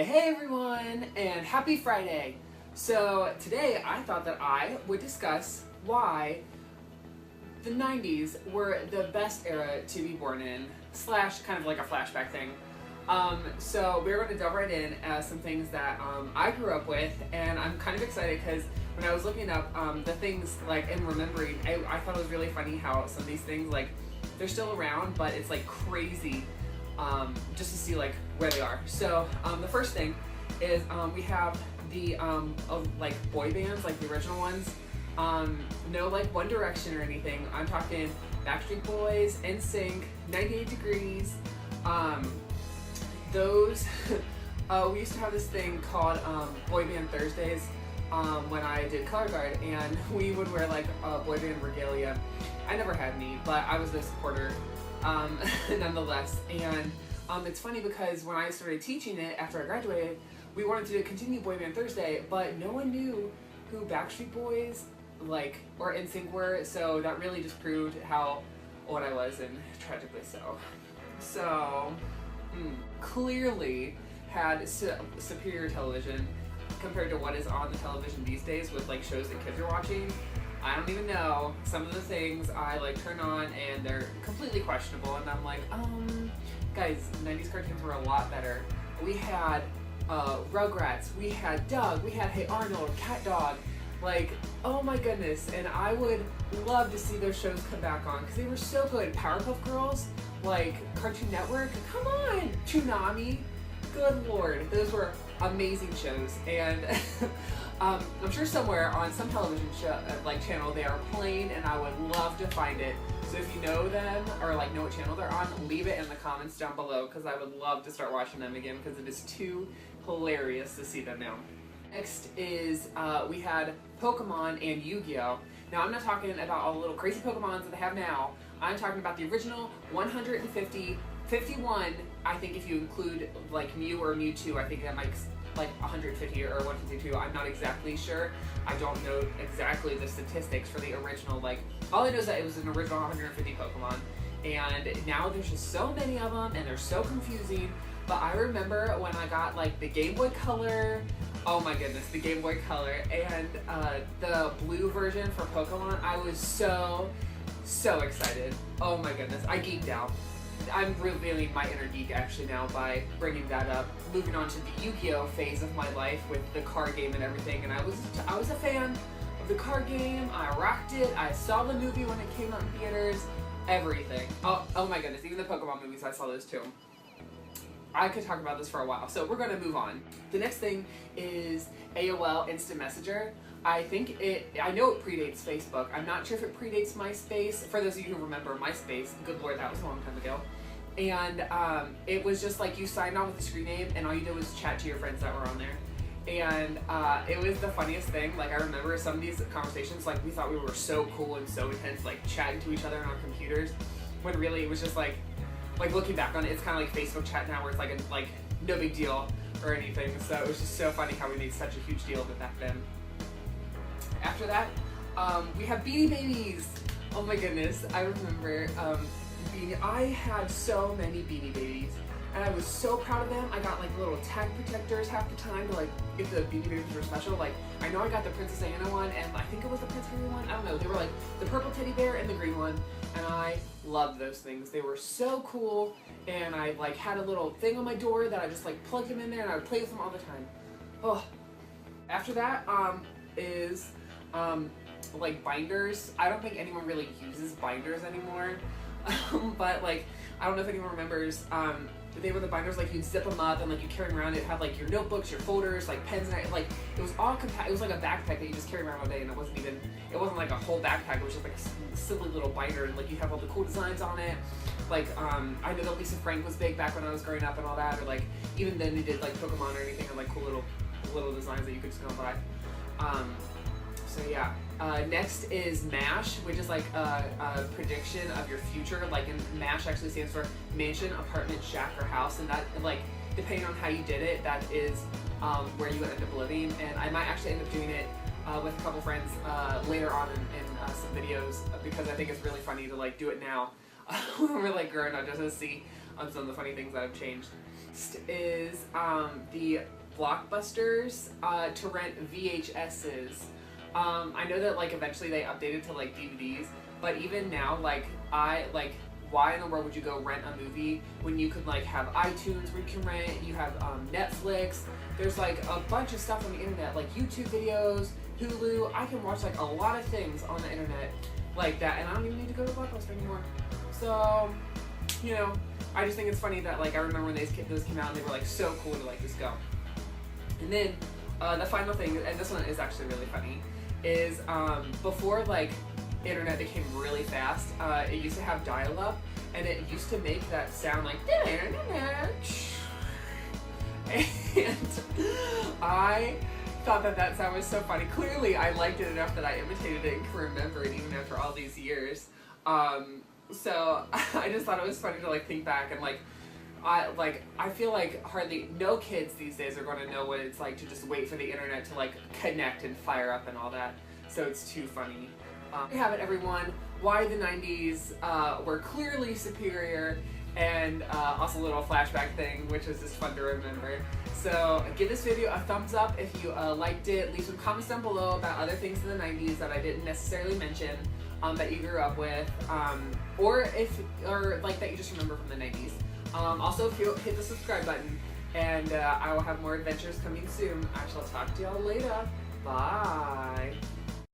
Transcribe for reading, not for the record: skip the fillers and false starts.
Hey everyone, and happy Friday! So today I thought that I would discuss why the 90s were the best era to be born in, slash kind of like a flashback thing. So we're going to delve right in as some things that I grew up with, and I'm kind of excited because when I was looking up the things like and remembering, I thought it was really funny how some of these things like they're still around, but it's like crazy just to see like where they are. So the first thing is we have the like boy bands, like the original ones. No like One Direction or anything. I'm talking Backstreet Boys, NSYNC, 98 Degrees. Those we used to have this thing called Boy Band Thursdays when I did color guard, and we would wear like a boy band regalia. I never had any, but I was the supporter nonetheless. And it's funny because when I started teaching it after I graduated, we wanted to continue Boy Band Thursday, but no one knew who Backstreet Boys or NSYNC were, so that really just proved how old I was, and tragically so. So clearly had superior television compared to what is on the television these days with like shows that kids are watching. I don't even know. Some of the things I like turn on and they're completely questionable, and I'm like, guys, 90s cartoons were a lot better. We had Rugrats, we had Doug, we had Hey Arnold, Cat Dog, like, oh my goodness. And I would love to see those shows come back on because they were so good. Powerpuff Girls, like Cartoon Network, come on, Toonami, good lord, those were amazing shows. And I'm sure somewhere on some television show, channel they are playing, and I would love to find it. So if you know them or like know what channel they're on, leave it in the comments down below because I would love to start watching them again because it is too hilarious to see them now. Next is we had Pokemon and Yu-Gi-Oh! Now I'm not talking about all the little crazy Pokemons that they have now. I'm talking about the original 51, I think if you include like Mew or Mewtwo, I think that makes like 150 or 152. I'm not exactly sure. I don't know exactly the statistics for the original. Like, all I know is that it was an original 150 Pokemon, and now there's just so many of them, and they're so confusing. But I remember when I got like the Game Boy Color. Oh my goodness, the Game Boy Color and the blue version for Pokemon. I was so excited. Oh my goodness, I geeked out. I'm revealing my inner geek actually now by bringing that up. Moving on to the Yu-Gi-Oh! Phase of my life with the card game and everything, and I was a fan of the card game. I rocked it. I saw the movie when it came out in theaters. Everything. Oh my goodness, even the Pokemon movies, I saw those too. I could talk about this for a while, so we're going to move on. The next thing is AOL Instant Messenger. I know it predates Facebook. I'm not sure if it predates MySpace. For those of you who remember MySpace, good lord, that was a long time ago. And it was just like you signed on with a screen name, and all you did was chat to your friends that were on there. And it was the funniest thing. Like, I remember some of these conversations, like, we thought we were so cool and so intense, like, chatting to each other on our computers, when really it was just like looking back on it, it's kind of like Facebook chat now, where it's like no big deal or anything. So it was just so funny how we made such a huge deal of it back then. After that, we have Beanie Babies. Oh my goodness, I remember I had so many Beanie Babies, and I was so proud of them. I got like little tag protectors half the time to like if the Beanie Babies were special. Like, I know I got the Princess Diana one, and I think it was the Prince Harry one. I don't know. They were like the purple teddy bear and the green one, and I loved those things. They were so cool, and I like had a little thing on my door that I just like plugged them in there, and I would play with them all the time. Oh, after that is like binders. I don't think anyone really uses binders anymore. But like, I don't know if anyone remembers, they were the binders, like you'd zip them up and like you carry them around. It had like your notebooks, your folders, like pens, and like it was all it was like a backpack that you just carried around all day, and it wasn't like a whole backpack. It was just like a silly little binder, and like you have all the cool designs on it. Like I know that Lisa Frank was big back when I was growing up and all that, or like even then they did like Pokemon or anything, and like cool little designs that you could just go buy. So yeah. Next is MASH, which is like a prediction of your future. Like, in MASH actually stands for mansion, apartment, shack, or house, and that, like, depending on how you did it, that is where you would end up living. And I might actually end up doing it with a couple friends later on in some videos, because I think it's really funny to like do it now when we're like grown up, just to see some of the funny things that have changed. Is the Blockbusters to rent VHSs. I know that like eventually they updated to like DVDs, but even now, like why in the world would you go rent a movie when you could like have iTunes where you can rent, you have Netflix, there's like a bunch of stuff on the internet, like YouTube videos, Hulu. I can watch like a lot of things on the internet like that, and I don't even need to go to Blockbuster anymore. So, you know, I just think it's funny that like I remember when those came out and they were like so cool to like just go. And then the final thing, and this one is actually really funny, is before like internet became really fast, it used to have dial-up, and it used to make that sound like and I thought that sound was so funny. Clearly I liked it enough that I imitated it and can remember it even after all these years. So I just thought it was funny to like think back and like I feel like hardly no kids these days are going to know what it's like to just wait for the internet to like connect and fire up and all that. So it's too funny. There you have it, everyone. Why the 90s were clearly superior, and also a little flashback thing, which was just fun to remember. So give this video a thumbs up if you liked it. Leave some comments down below about other things in the 90s that I didn't necessarily mention that you grew up with, or like that you just remember from the 90s. Also, if you hit the subscribe button, and I will have more adventures coming soon. I shall talk to y'all later. Bye.